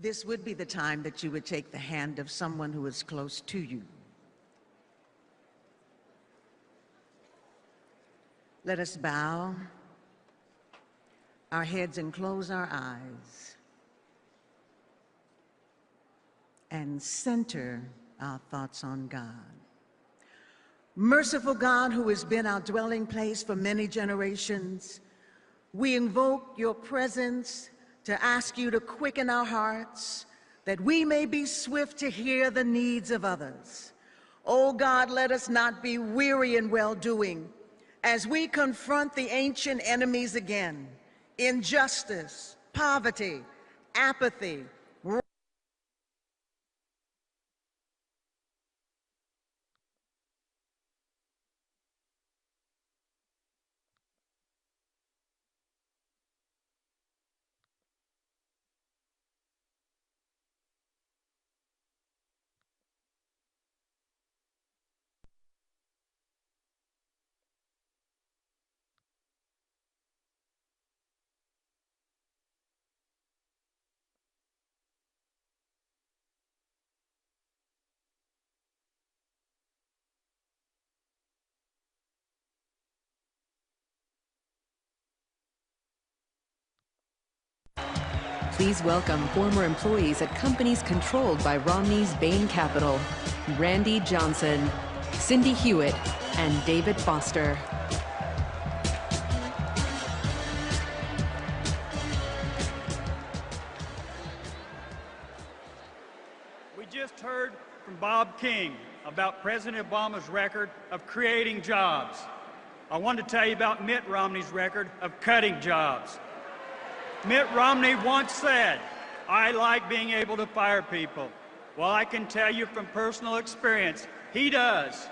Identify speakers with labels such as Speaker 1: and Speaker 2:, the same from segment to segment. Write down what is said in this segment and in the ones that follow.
Speaker 1: This would be the time that you would take the hand of someone who is close to you. Let us bow our heads and close our eyes and center our thoughts on God. Merciful God, who has been our dwelling place for many generations, we invoke your presence to ask you to quicken our hearts, that we may be swift to hear the needs of others. Oh God, let us not be weary in well-doing as we confront the ancient enemies again: injustice, poverty, apathy.
Speaker 2: Please welcome former employees at companies controlled by Romney's Bain Capital, Randy Johnson, Cindy Hewitt, and David Foster.
Speaker 3: We just heard from Bob King about President Obama's record of creating jobs. I want to tell you about Mitt Romney's record of cutting jobs. Mitt Romney once said, "I like being able to fire people." Well, I can tell you from personal experience, he does.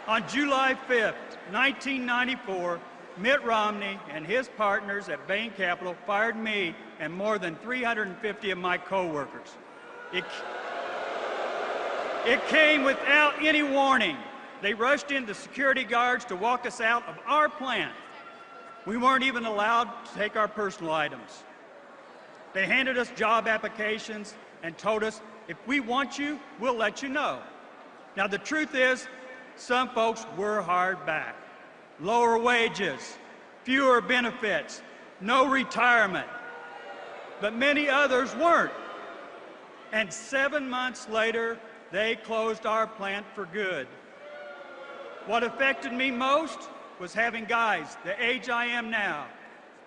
Speaker 3: On July 5th, 1994, Mitt Romney and his partners at Bain Capital fired me and more than 350 of my coworkers. It came without any warning. They rushed in the security guards to walk us out of our plant. We weren't even allowed to take our personal items. They handed us job applications and told us, if we want you, we'll let you know. Now, the truth is, some folks were hard back. Lower wages, fewer benefits, no retirement. But many others weren't. And 7 months later, they closed our plant for good. What affected me most was having guys the age I am now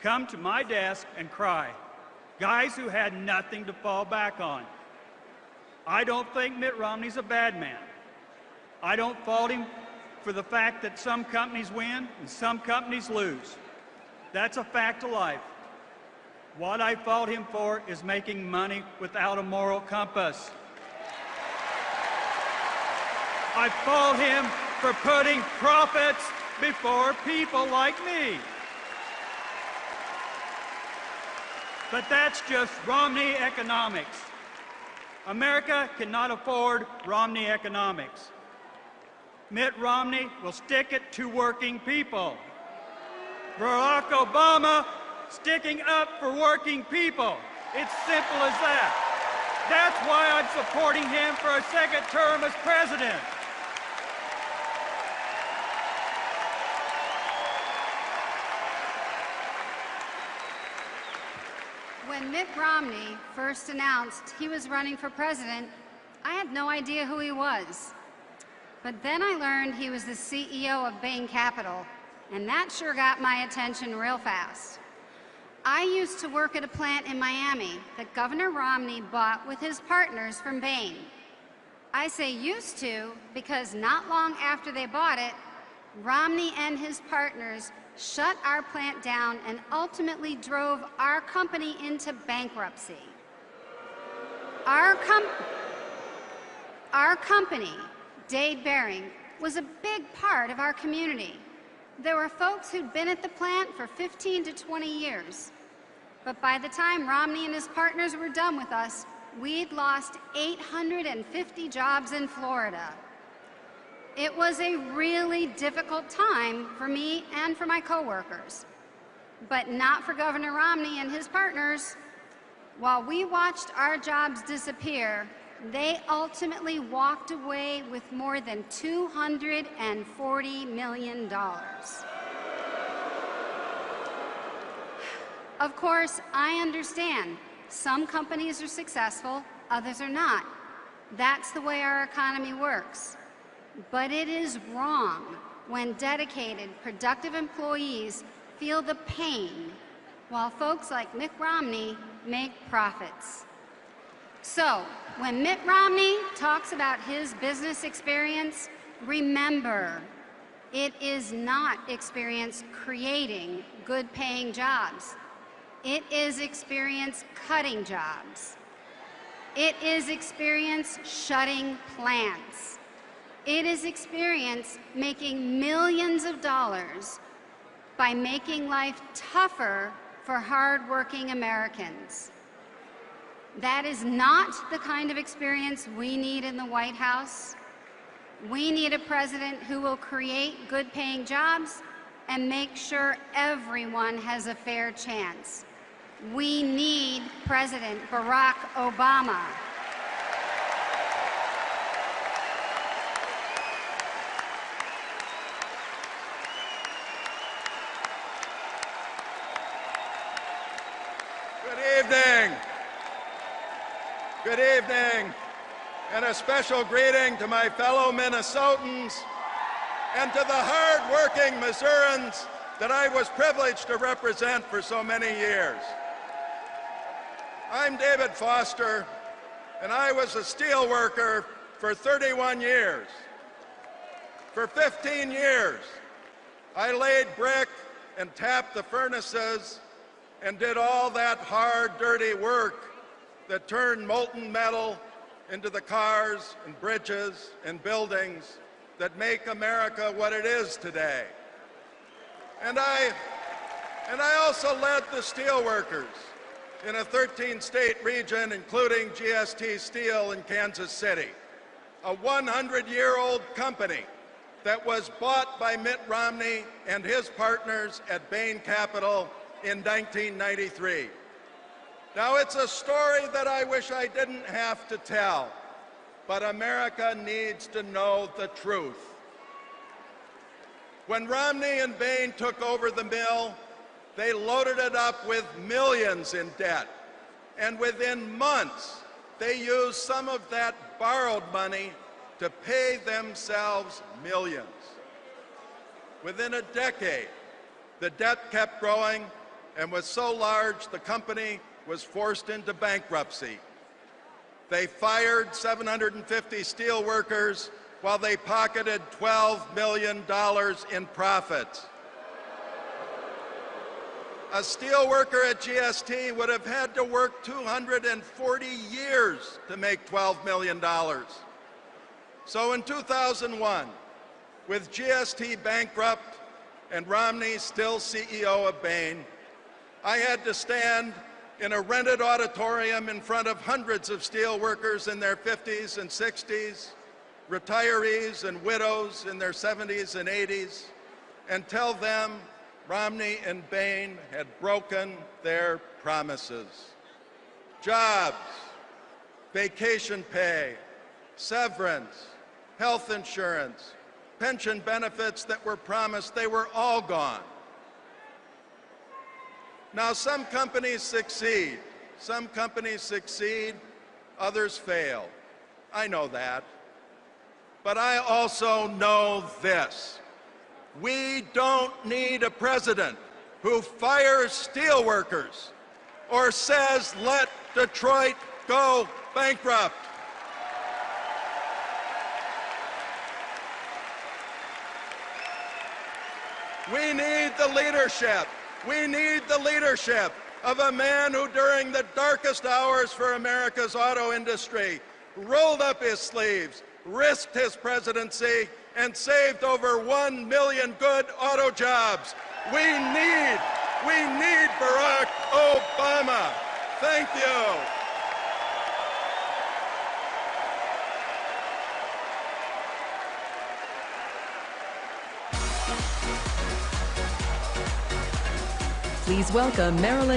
Speaker 3: come to my desk and cry. Guys who had nothing to fall back on. I don't think Mitt Romney's a bad man. I don't fault him for the fact that some companies win and some companies lose. That's a fact of life. What I fault him for is making money without a moral compass. I fault him for putting profits before people like me. But that's just Romney economics. America cannot afford Romney economics. Mitt Romney will stick it to working people. Barack Obama sticking up for working people. It's simple as that. That's why I'm supporting him for a second term as president.
Speaker 4: When Mitt Romney first announced he was running for president, I had no idea who he was. But then I learned he was the CEO of Bain Capital, and that sure got my attention real fast. I used to work at a plant in Miami that Governor Romney bought with his partners from Bain. I say used to because not long after they bought it, Romney and his partners shut our plant down and ultimately drove our company into bankruptcy. Our company, Dade Bearing, was a big part of our community. There were folks who'd been at the plant for 15 to 20 years. But by the time Romney and his partners were done with us, we'd lost 850 jobs in Florida. It was a really difficult time for me and for my coworkers, but not for Governor Romney and his partners. While we watched our jobs disappear, they ultimately walked away with more than $240 million. Of course, I understand. Some companies are successful, others are not. That's the way our economy works. But it is wrong when dedicated, productive employees feel the pain while folks like Mitt Romney make profits. So, when Mitt Romney talks about his business experience, remember, it is not experience creating good-paying jobs. It is experience cutting jobs. It is experience shutting plants. It is experience making millions of dollars by making life tougher for hardworking Americans. That is not the kind of experience we need in the White House. We need a president who will create good-paying jobs and make sure everyone has a fair chance. We need President Barack Obama.
Speaker 5: Good evening. Good evening. And a special greeting to my fellow Minnesotans and to the hard-working Missourians that I was privileged to represent for so many years. I'm David Foster, and I was a steel worker for 31 years. For 15 years, I laid brick and tapped the furnaces and did all that hard, dirty work that turned molten metal into the cars and bridges and buildings that make America what it is today. And I also led the steel workers in a 13-state region, including GST Steel in Kansas City, a 100-year-old company that was bought by Mitt Romney and his partners at Bain Capital in 1993. Now, it's a story that I wish I didn't have to tell, but America needs to know the truth. When Romney and Bain took over the mill, they loaded it up with millions in debt, and within months, they used some of that borrowed money to pay themselves millions. Within a decade, the debt kept growing and was so large the company was forced into bankruptcy. They fired 750 steel workers while they pocketed $12 million in profits. A steel worker at GST would have had to work 240 years to make $12 million. So in 2001, with GST bankrupt and Romney still CEO of Bain, I had to stand in a rented auditorium in front of hundreds of steel workers in their 50s and 60s, retirees and widows in their 70s and 80s, and tell them Romney and Bain had broken their promises. Jobs, vacation pay, severance, health insurance, pension benefits that were promised, they were all gone. Now, some companies succeed. Some companies succeed, others fail. I know that. But I also know this. We don't need a president who fires steelworkers or says, let Detroit go bankrupt. We need the leadership. We need the leadership of a man who, during the darkest hours for America's auto industry, rolled up his sleeves, risked his presidency, and saved over 1 million good auto jobs. We need Barack Obama. Thank you.
Speaker 2: Please welcome Maryland